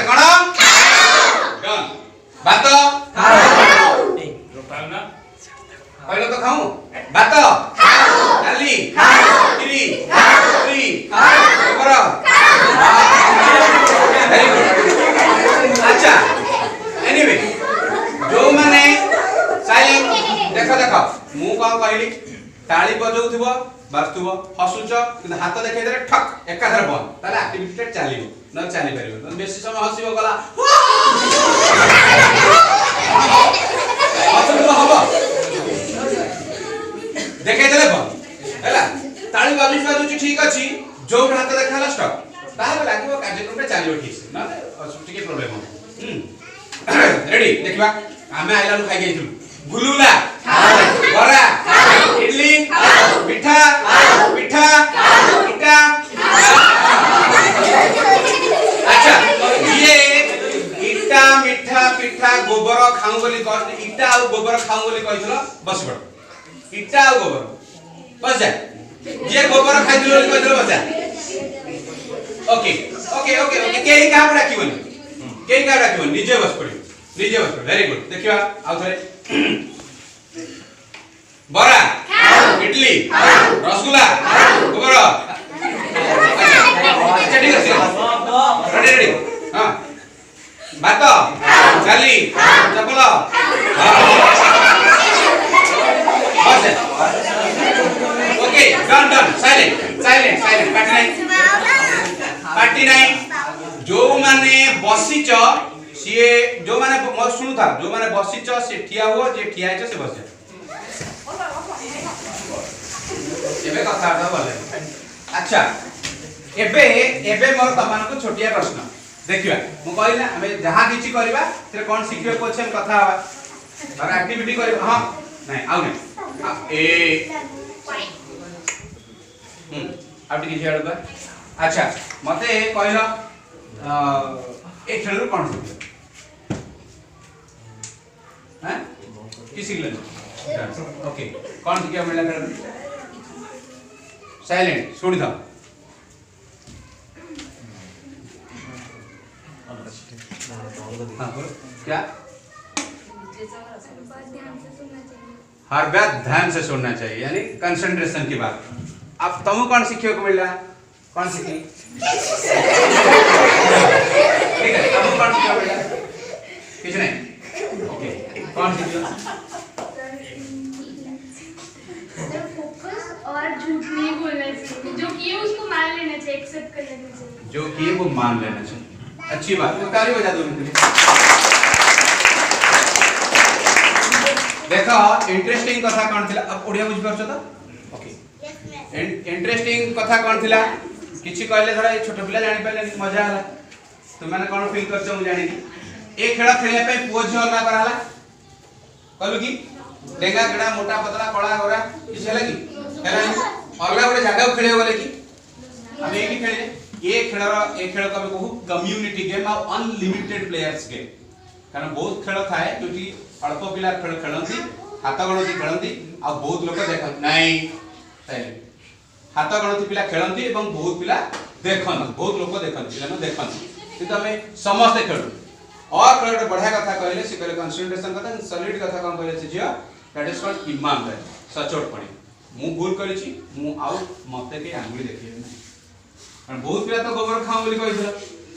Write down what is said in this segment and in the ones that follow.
कौन डन भात कहलो तो खाऊं भात डाली खिरी पूरी गोबर वेरी गुड अच्छा एनीवे जो माने साइलेंट देखो देखो मु कौन कहली ताली बजाउथबो बास्तुबो हसुच कि हाथ देखै दे ठक एकाधर बंद ताले एक्टिविटी चलिबो न चली परिबो त बेसी समय हसिबो गला हसुबो हबो देखै देले बंद हैला ताली बाजु ठीक अछि जो हाथ देखाला स्टॉप ताले लागिबो कार्यक्रम रे चलिबो ठीक से न ठीक प्रॉब्लम हो रेडी देखबा आमे आइलानु खाइ गइथु गुलुला बरा इडली पिठा पिठा इटा अच्छा ये इटा मिठा पिठा गोबर खाऊ बोली इटा और गोबर खाऊ बोली कहितलो बस पड़ इटा और गोबर बस जा ये गोबर खाइ दिलो बोली कहितलो बस जा ओके ओके ओके ओके केही काम राखिबोनी केही काम राखिबोनी निजे बस पड़ी वेरी गुड देखिबा आउ थरे बरा इडली रसगुल्ला गोबर अच्छा ठीक है रेडी रेडी हां भात डाली चपल okay done done silent silent silent party नहीं जो माने बसिच सीए जो माने सुनु था जो माने बसिच से ठिया हुआ जे ठिया है से बस जा एबे कथा बोले अच्छा एबे एबे मोर तमान को छोटिया प्रश्न देखिबा मु कहला हमें जहां किछि करबा से कोन सिखिबे क्वेश्चन कथा हवा और एक्टिविटी करबा हां नहीं आउ नहीं ए अब टिके जेडबा अच्छा मते कहला ए खेल कोन सिखिबे हैं की सिखले ओके कौन सिखिया मिला कर साइलेंट सुन था हाँ बोलो क्या हर बात ध्यान से सुनना चाहिए यानी कंसंट्रेशन की बात अब तुम कौन सीखने को मिल रहा है कौन सीखी ठीक है तुम कौन सीखने को मिल रहा है कुछ नहीं ओके कौन सीखियो और झूठ नहीं बोलना चाहिए जो किए उसको मान लेना चाहिए एक्सेप्ट कर लेना चाहिए जो किए वो मान लेना चाहिए अच्छी बात तो ताली बजा दो उनके लिए देखो इंटरेस्टिंग कथा कौन थिला अब ओडिया बुझ परछ तो ओके इंटरेस्टिंग कथा कौन थिला किछि कहले धरा ए छोट पिला जानि पाले मजा आला तुम माने कोन फील करछ मु जानि की ए खेला खेले पे पुओ झियो ना कराला कहलु की डेंगा गडा मोटा पतला कळा गोरा किछ हला की हेला अगला गोटे जगह खेले बोले की हम एक ही खेले ये खेल को हम कहू कम्युनिटी गेम और अनलिमिटेड प्लेयर्स गेम कारण बहुत खेल थाए जोटी अल्प पिला खेल खेलंती हाथ गणती खेलंती आ बहुत लोग देखन नहीं हाथ गणती पिला खेलंती एवं बहुत पिला देखन बहुत लोग देखन पिला न देखन किंतु हमें समस्त खेलु और खेल बढ़िया कथा कहले से कहले कंसंट्रेशन कथा सॉलिड कथा कम कहले से जियो दैट इज कॉल्ड ईमानदारी सचोट पड़ी मु भूल करिछि मु आउ मते के आंगुली देखिए नहीं कारण बहुत पिला तो गोबर खाऊ बोली कहिथला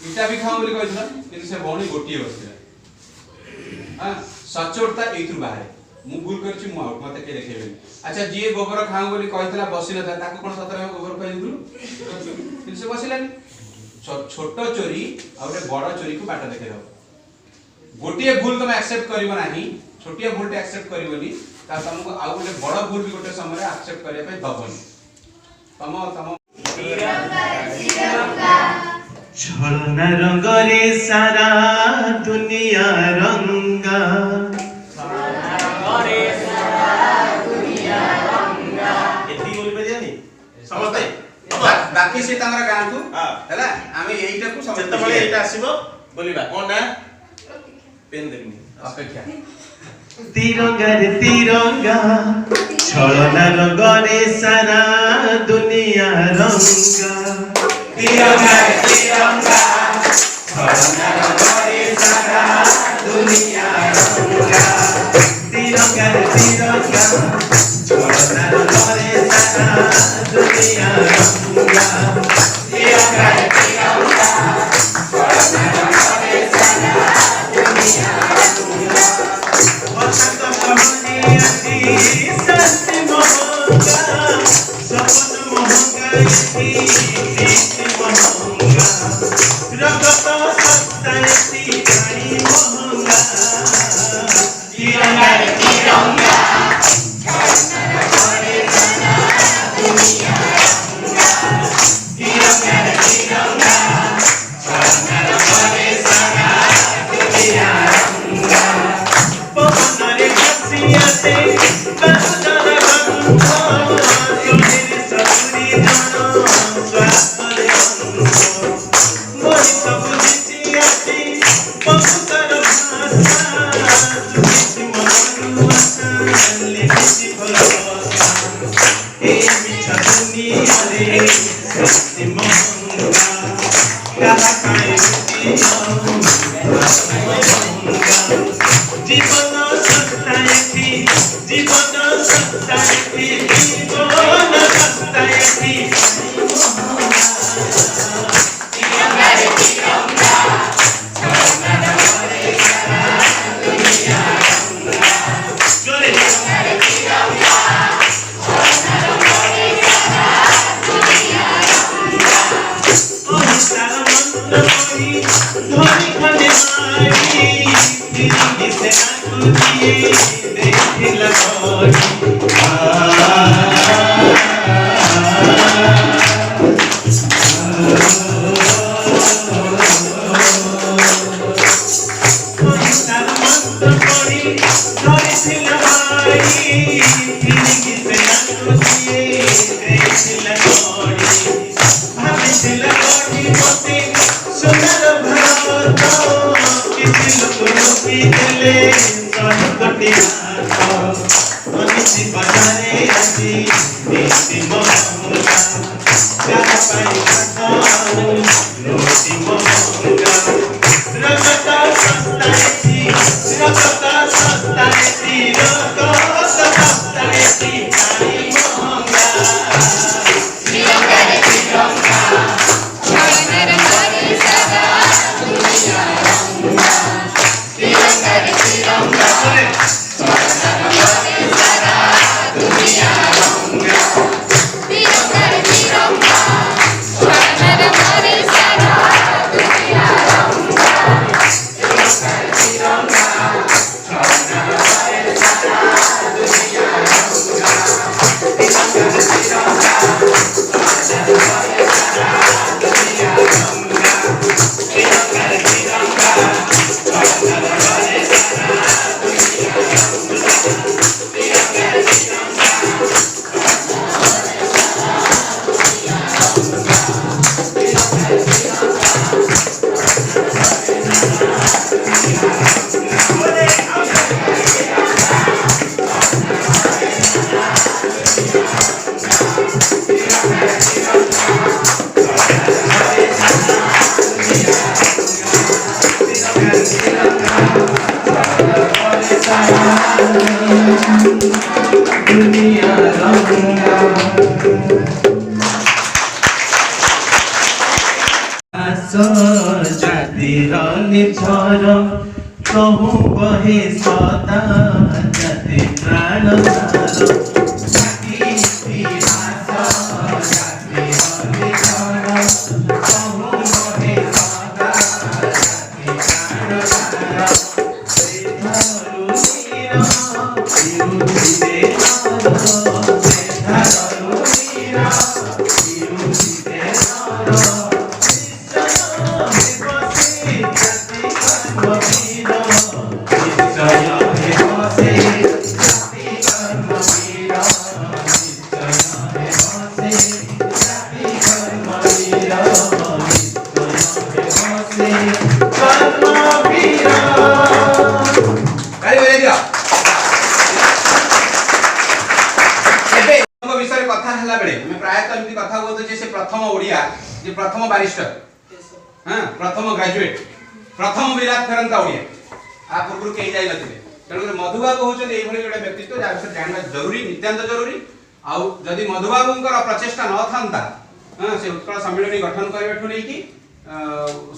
इटा भी खाऊ बोली कहिथला किंतु से बौणी गोटिए बसला हां सचोटता एथु बाहर मु भूल करछि मु आउट मते के देखेबे अच्छा जे गोबर खाऊ बोली कहिथला बसिला ताको कोन सतरे गोबर कहि दिलु किंतु से बसिलानी छोटो चोरी आ बड़ चोरी को बाट देखे दो गोटिए भूल तुम एक्सेप्ट करिवो नाही छोटिया भूल एक्सेप्ट करिवोनी ता तुमको आ गोटे बड़ भूल भी गोटे समय एक्सेप्ट करिया पे दबनी तम छलना रंग रे सारा दुनिया रंगा एती बोल पे जानी समझते बाकी से तमरा गां को हैला आमे एईटा को समझते जत्ते बळे एईटा आसीबो बोलिबा कोन ना पेन देनी अपेक्षा तिरंगा रे तिरंगा छलना रंग रे सारा दुनिया रंगा तिरंगा रे तिरंगा छलना रंग कहूँ बहे सदा जते प्राण प्रथम बारिस्टर हाँ प्रथम ग्रेजुएट प्रथम विराट फेरंता ओडिया आ पूर्व कहीं जाई नथिले तेणु मधुबाबू होचन एई भली जोडे व्यक्तित्व जा विषय जानना जरूरी नित्यांत जरूरी आउ जदि मधुबाबूंकर प्रचेष्टा न थांता हाँ से उत्कल सम्मेलन गठन करबेठु नै कि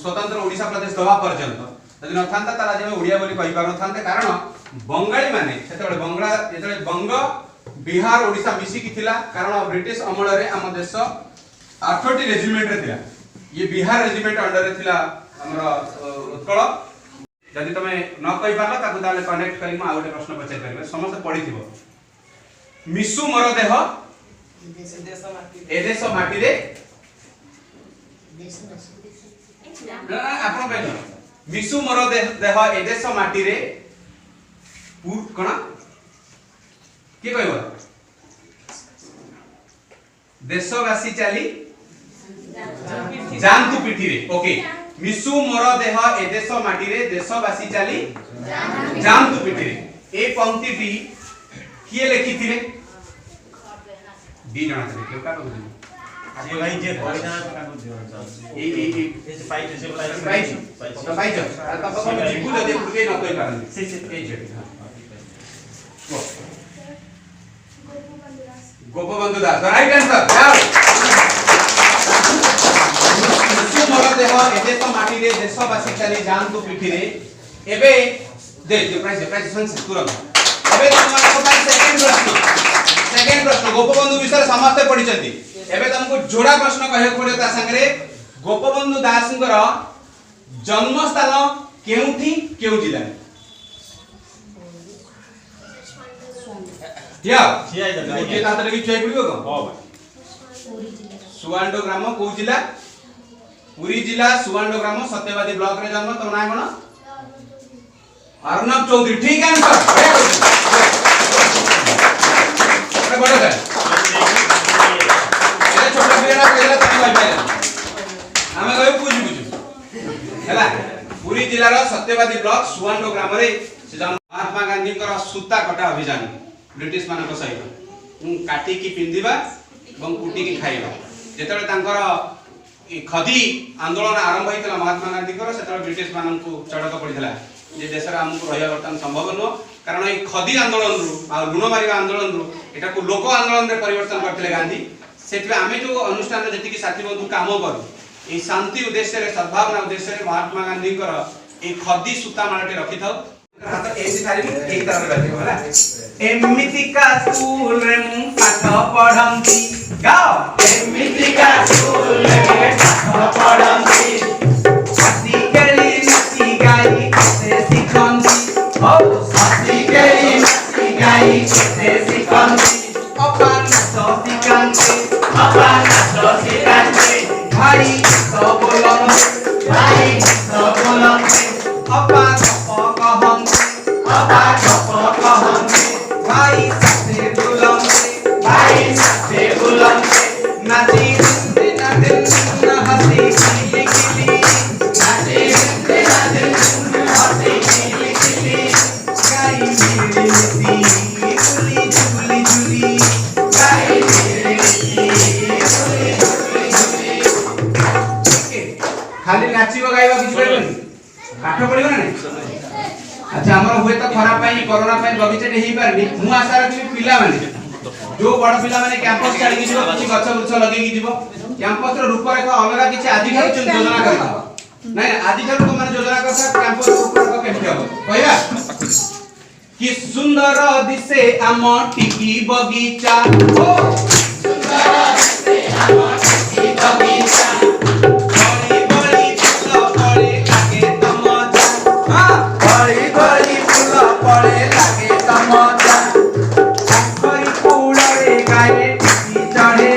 स्वतंत्र ओडिशा प्रदेश दवा पर्यंत जदि न थांता तारा जे ओडिया बोली कहि पार न थांते कारण बंगाली माने सेतबे बंगला जेतबे बंग बिहार ओडिशा मिसी कि थिला कारण ब्रिटिश अमल रे हम देश 8टी रेजिमेंट रे थिला ये बिहार रेजिमेंट अंडर रे थिला हमरा उत्कल जदि तमे न कहि पारला ताकु ताले कनेक्ट करी म आ गोटे प्रश्न पचारि परबे समस्त पढिथिबो मिसु मोर देह ए देश माटी रे ना आपण कहलो मिसु मोर देह ए देश माटी रे कोना के कहबो देशवासी चाली जानतु पिठी रे ओके मिसु मोर देह ए देश माटी रे देशवासी चाली जानतु पिठी रे ए पंक्ति टी किए लिखिथिले दी जणा थे केउ का कहू ये भाई जे पढ़िना काको दियो ए से पाइछ से पाइछ तो पाइछ त पकम जीवु जदि पुके न कहि पारन से ए जे गोपबंधु दास राइट आंसर जाओ मिसु मोर देह ए देश माटी रे देशवासी चाली जानतु पिठी रे एबे दे प्राइस संस तुरंत एबे तुमको सेकंड प्रश्न गोपबंधु विषय समस्त पढिचंती एबे तुमको जोड़ा प्रश्न कहय पड़े ता संगे गोपबंधु दासंकर जन्म स्थान केउठी केउ जिल्ला या ये तातरे की चोई पड़िबो को हां सुवांडो ग्राम को जिल्ला पुरी जिल्ला सुवांडो ग्राम सत्यवादी ब्लॉक रे जन्म तो ना कोन अर्णव चौधरी ठीक आंसर बड़ा बड़ा है ये छोटा पिला केला तनी भाई पाइला हमें कहू पूछ पूछ हैला पुरी जिल्ला रो सत्यवादी ब्लॉक सुवांडो ग्राम रे से महात्मा गांधी कर सूता कटा अभियान ब्रिटिश मानक सहित काटी की पिंदिबा एवं कुटी की खाइबा जेतले तांकर खदी आंदोलन आरंभ होइतला महात्मा गांधी कर सेतले ब्रिटिश मानक चड़क पड़ितला जे देश रे हमकु रहया वर्तमान संभव न कारण ए खदी आंदोलन रु आ लुण मारिबा आंदोलन रु एटा को लोक आंदोलन रे परिवर्तन करथिले गांधी सेतले आमे जो अनुष्ठान रे जति की साथी बंधु काम करू ए शांति उद्देश्य रे सद्भावना उद्देश्य रे महात्मा गांधी कर ए खदी सूता मालटे रखि थाउ हाथ एसी थारी एक तरह बैठे होला एमितिका स्कूल रे मु पाठ पढंती गाओ एमितिका स्कूल रे पाठ पढंती हसी गली नची गाई से सिखंती हो हसी गली नची गाई से सिखंती अपन सिखंती भाई सब बोलंते भाई सब बोलंते अपन भाई साथे बुलंदे नाची दिन हंसी खिली खिली नाची दिन हंसी खिली खिली गाई मेरी झूली झूली झूली गाई मेरी झूली झूली खाली नाचिबो गाइबा किछ करबनी पाठ पढिबो ना नहीं अच्छा हमर हुए तो खराब पाई कोरोना पाई बगीचे नहीं पारनी मु आशा रखी पिला माने जो बड़ पिला माने कैंपस छाड़ी कि जीवो किछि गछ वृक्ष लगे कि जीवो कैंपस रो रूपरेख अलगा किछि आदि खाली योजना करता नहीं आदि खाली तो माने योजना करता कैंपस रूपरेख केमति हो कहया कि सुंदर दिसे आम टिकी बगीचा ओ सुंदर दिसे आम टिकी बगीचा बड़ी बड़ी फूल पड़े लागे तमजा हां बड़ी बड़ी फूल पड़े लागे तमजा करी कुड़े गाए टिकी चढ़े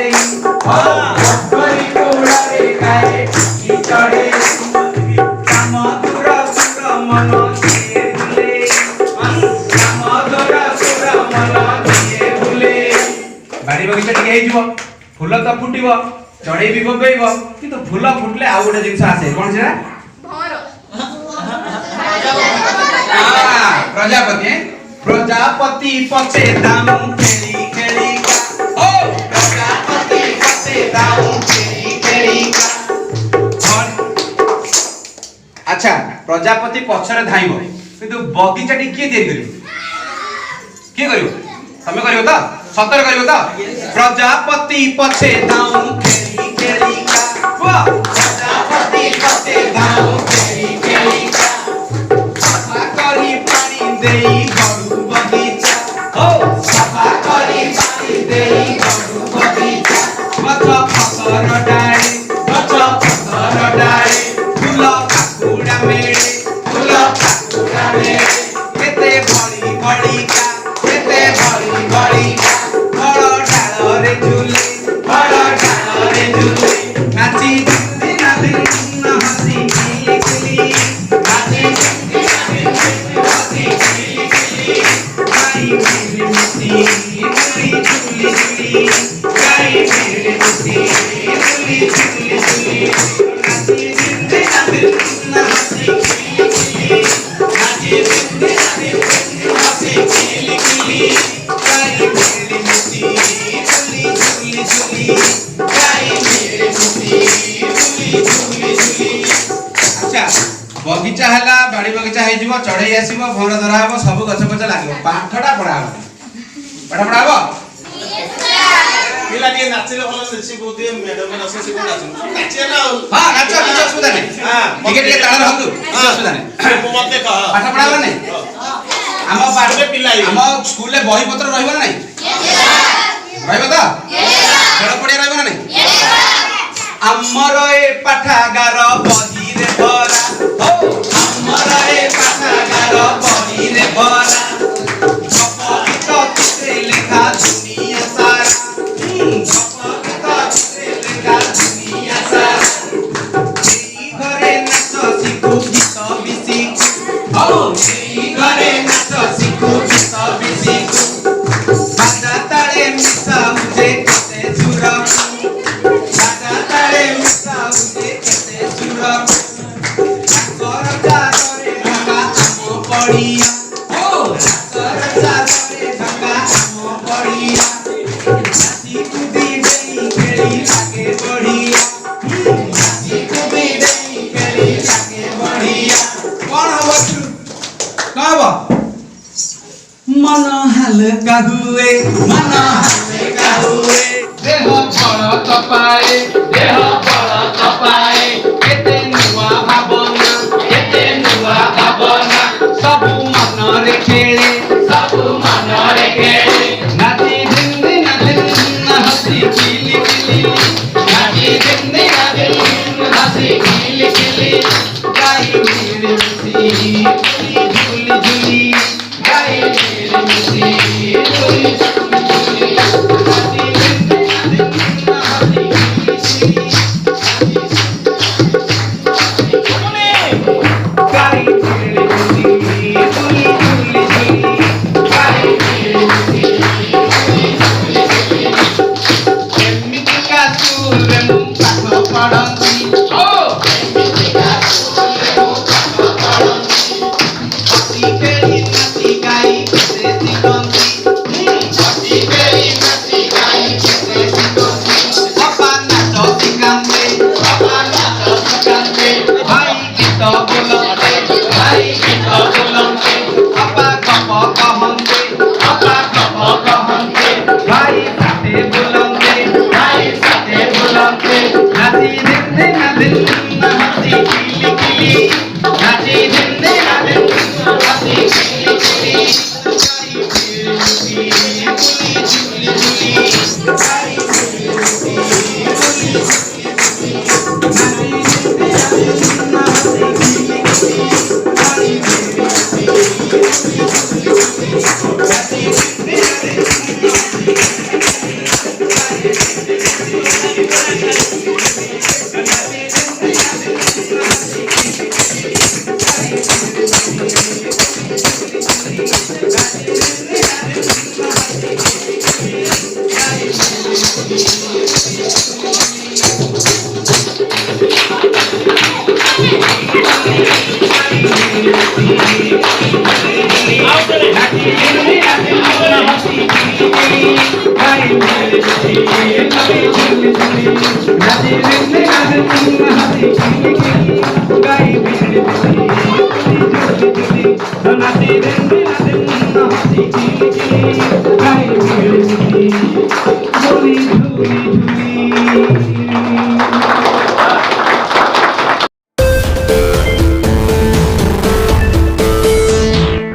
हां करी कुड़े गाए टिकी चढ़े काम दूर सुर मन के भूले काम दूर सुर मन के भूले बाड़ी बगीचा टिके हेजिवो फूल तो फुटिबो चढ़े भी बबेइबो किंतु फूल फुटले आ गोटे जिंस आसे कोन छे भौर प्रजापति प्रजापति पछे दामु खेली खेली का ओ प्रजापति पछे दामु खेली खेली का अच्छा प्रजापति पछरे धाइबो किंतु बगीचा टी के देइ करियो तमे करियो त सतर करियो त प्रजापति पछे दामु खेली खेली का वाह प्रजापति पछे दामु खेली खेली का सफा करी पानी देई गरु बगीचा हो सफा करी पानी देई गरु बगीचा गछ फकर डाली गछ फकर पाखुड़ा मेरे फूल पाखुड़ा मेरे केते बड़ी बड़ी का केते बड़ी बड़ी का बड़ डाल रे झूले बड़ डाल रे झूले नाची दिल ना हंसी खिली खिली नाची दिल हंसी खिली खिली गाई मेरी मुसी मुली झूली झूली गाई मेरी मुसी मुली झूली झूली नाची दिल ना हंसी खिली खिली नाची दिल हंसी खिली खिली गाई मेरी मुसी मुली झूली झूली गाई मेरी मुसी मुली झूली झूली। अच्छा बगीचा हैला बाड़ी बगीचा है जीवो चढ़ई आसीबो भौर धरा हबो सब गछ पछ लागो पाठटा पढ़ा हबो पाठ पढ़ा हबो पिला के नाचिले भलो नाचि बोदे मैडम नाचि से कोन नाचु नाचिए ना हां नाचो किछ असुविधा नहीं हां टिके ताळ रहतु किछ असुविधा नहीं मो मते कह पाठ पढ़ा हबो नहीं हम पाठ पिलाई हम स्कूल ले बही पत्र रहबो नहीं रहबो तो खेल पड़िया रहबो ना नहीं हमर ए पाठागार बही रे भरा हो हमर ए पाठागार बही रे भरा गप गीत लेखा दुनिया सारा गप गीत लेखा दुनिया सारा एई घरे नाच सिखु गीत बिसी हो एई घरे नाच सिखु गीत बिसी बाजा ताळे मिसा उजे केते सुर बाजा ताळे मिसा उजे केते सुर कर जारे ढंगा आमो पड़िया हो कर जारे ढंगा आमो पड़िया नाची कूदी देई खेली लागे बढ़िया नाची कूदी देई खेली लागे बढ़िया कौन हबो तू कौन हबो मन हल्का हुए देह बड़ तपाए केते नुआ भावना सब मन रे खेले नाची दिन हंसी खिली खिली नाची दिन हंसी खिली खिली गाई मेरी मुसी झूली झूली गाई मेरी मुसी झूली झूली नाची दिन हंसी खिली खिली गाई मेरी मुसी झूली झूली झूली गाई मेरी मुसी एमिति का सुर मु पाठ पढ़ंती ओ एमिति का सुर मु पाठ पढ़ंती हसी केली नाची गाई केते सिकंती हसी केली नाची गाई केते सिकंती अपा नाच सिकंते भाई गीत बोलंते अपा गप कहंते भाई साथे बोलंते नाची दिन हंसी खिली खिली नाची दिन हंसी खिली खिली गाई मेरी मुसी मुली झूली झूली गाई मेरी मुसी मुली झूली झूली नाची दिन हंसी खिली खिली गाई मेरी मुसी मुली झूली झूली नाची Holy, holy, holy.